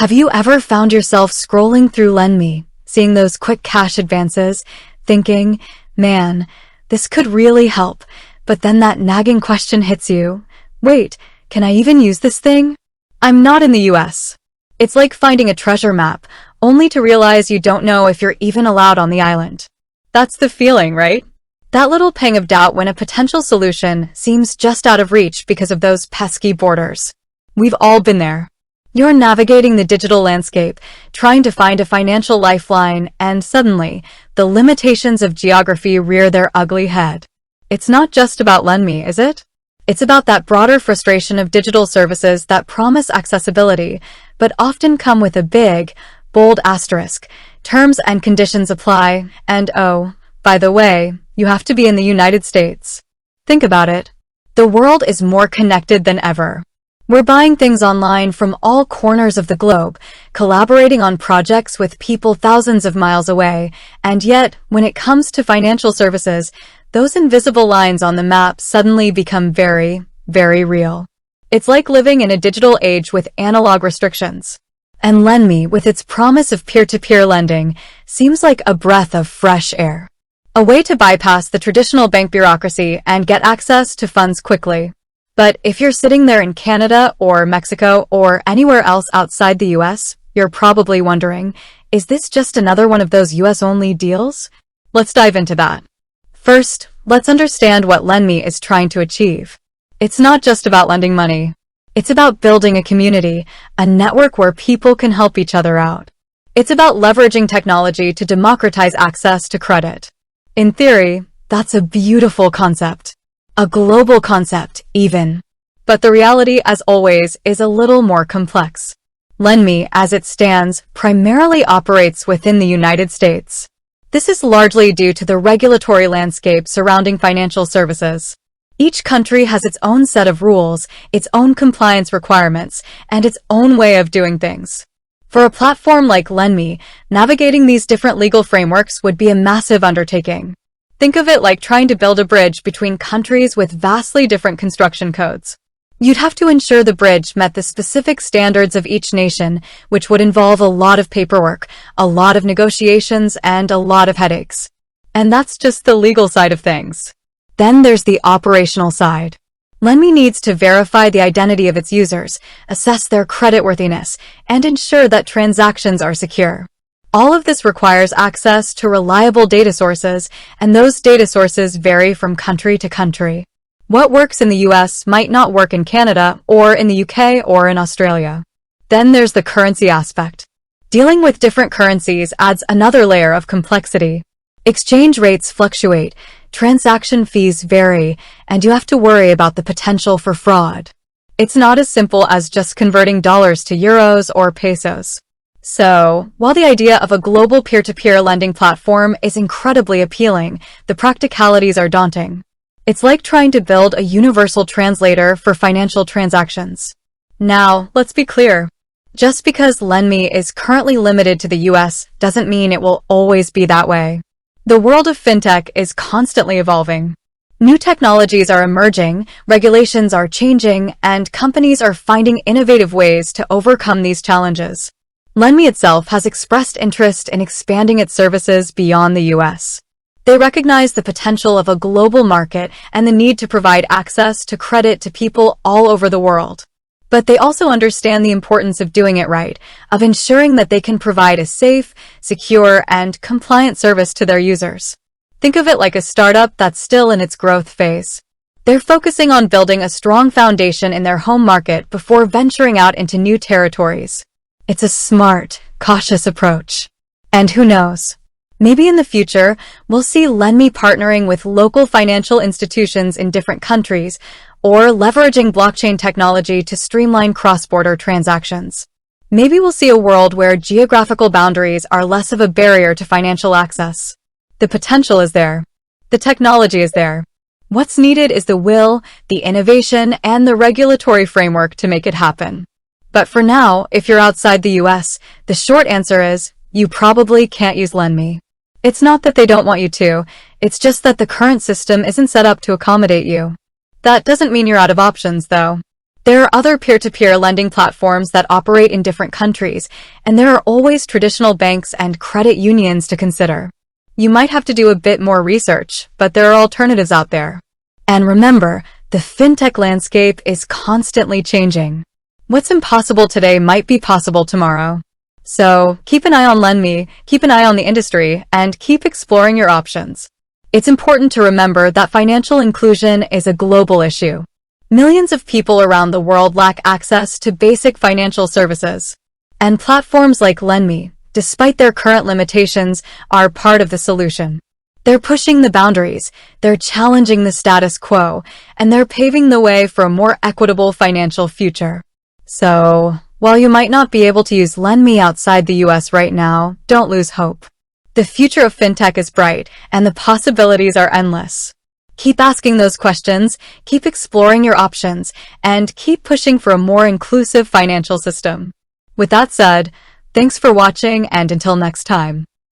Have you ever found yourself scrolling through Lenme, seeing those quick cash advances, thinking, man, this could really help, but then that nagging question hits you. Wait, can I even use this thing? I'm not in the US. It's like finding a treasure map, only to realize you don't know if you're even allowed on the island. That's the feeling, right? That little pang of doubt when a potential solution seems just out of reach because of those pesky borders. We've all been there. You're navigating the digital landscape, trying to find a financial lifeline, and suddenly, the limitations of geography rear their ugly head. It's not just about Lenme, is it? It's about that broader frustration of digital services that promise accessibility, but often come with a big, bold asterisk. Terms and conditions apply, and oh, by the way, you have to be in the United States. Think about it. The world is more connected than ever. We're buying things online from all corners of the globe, collaborating on projects with people thousands of miles away, and yet, when it comes to financial services, those invisible lines on the map suddenly become very, very real. It's like living in a digital age with analog restrictions. And Lenme, with its promise of peer-to-peer lending, seems like a breath of fresh air. A way to bypass the traditional bank bureaucracy and get access to funds quickly. But if you're sitting there in Canada or Mexico or anywhere else outside the US, you're probably wondering, is this just another one of those US-only deals? Let's dive into that. First, let's understand what Lenme is trying to achieve. It's not just about lending money. It's about building a community, a network where people can help each other out. It's about leveraging technology to democratize access to credit. In theory, that's a beautiful concept. A global concept, even. But the reality, as always, is a little more complex. Lenme, as it stands, primarily operates within the United States. This is largely due to the regulatory landscape surrounding financial services. Each country has its own set of rules, its own compliance requirements, and its own way of doing things. For a platform like Lenme, navigating these different legal frameworks would be a massive undertaking. Think of it like trying to build a bridge between countries with vastly different construction codes. You'd have to ensure the bridge met the specific standards of each nation, which would involve a lot of paperwork, a lot of negotiations, and a lot of headaches. And that's just the legal side of things. Then there's the operational side. Lenme needs to verify the identity of its users, assess their creditworthiness, and ensure that transactions are secure. All of this requires access to reliable data sources, and those data sources vary from country to country. What works in the US might not work in Canada, or in the UK, or in Australia. Then there's the currency aspect. Dealing with different currencies adds another layer of complexity. Exchange rates fluctuate, transaction fees vary, and you have to worry about the potential for fraud. It's not as simple as just converting dollars to euros or pesos. So, while the idea of a global peer-to-peer lending platform is incredibly appealing, the practicalities are daunting. It's like trying to build a universal translator for financial transactions. Now, let's be clear. Just because Lenme is currently limited to the US doesn't mean it will always be that way. The world of fintech is constantly evolving. New technologies are emerging, regulations are changing, and companies are finding innovative ways to overcome these challenges. Lenme itself has expressed interest in expanding its services beyond the US. They recognize the potential of a global market and the need to provide access to credit to people all over the world. But they also understand the importance of doing it right, of ensuring that they can provide a safe, secure, and compliant service to their users. Think of it like a startup that's still in its growth phase. They're focusing on building a strong foundation in their home market before venturing out into new territories. It's a smart, cautious approach. And who knows? Maybe in the future, we'll see Lenme partnering with local financial institutions in different countries, or leveraging blockchain technology to streamline cross-border transactions. Maybe we'll see a world where geographical boundaries are less of a barrier to financial access. The potential is there. The technology is there. What's needed is the will, the innovation, and the regulatory framework to make it happen. But for now, if you're outside the US, the short answer is, you probably can't use Lenme. It's not that they don't want you to, it's just that the current system isn't set up to accommodate you. That doesn't mean you're out of options, though. There are other peer-to-peer lending platforms that operate in different countries, and there are always traditional banks and credit unions to consider. You might have to do a bit more research, but there are alternatives out there. And remember, the fintech landscape is constantly changing. What's impossible today might be possible tomorrow. So, keep an eye on Lenme, keep an eye on the industry, and keep exploring your options. It's important to remember that financial inclusion is a global issue. Millions of people around the world lack access to basic financial services. And platforms like Lenme, despite their current limitations, are part of the solution. They're pushing the boundaries, they're challenging the status quo, and they're paving the way for a more equitable financial future. So, while you might not be able to use Lenme outside the US right now, don't lose hope. The future of fintech is bright, and the possibilities are endless. Keep asking those questions, keep exploring your options, and keep pushing for a more inclusive financial system. With that said, thanks for watching, and until next time.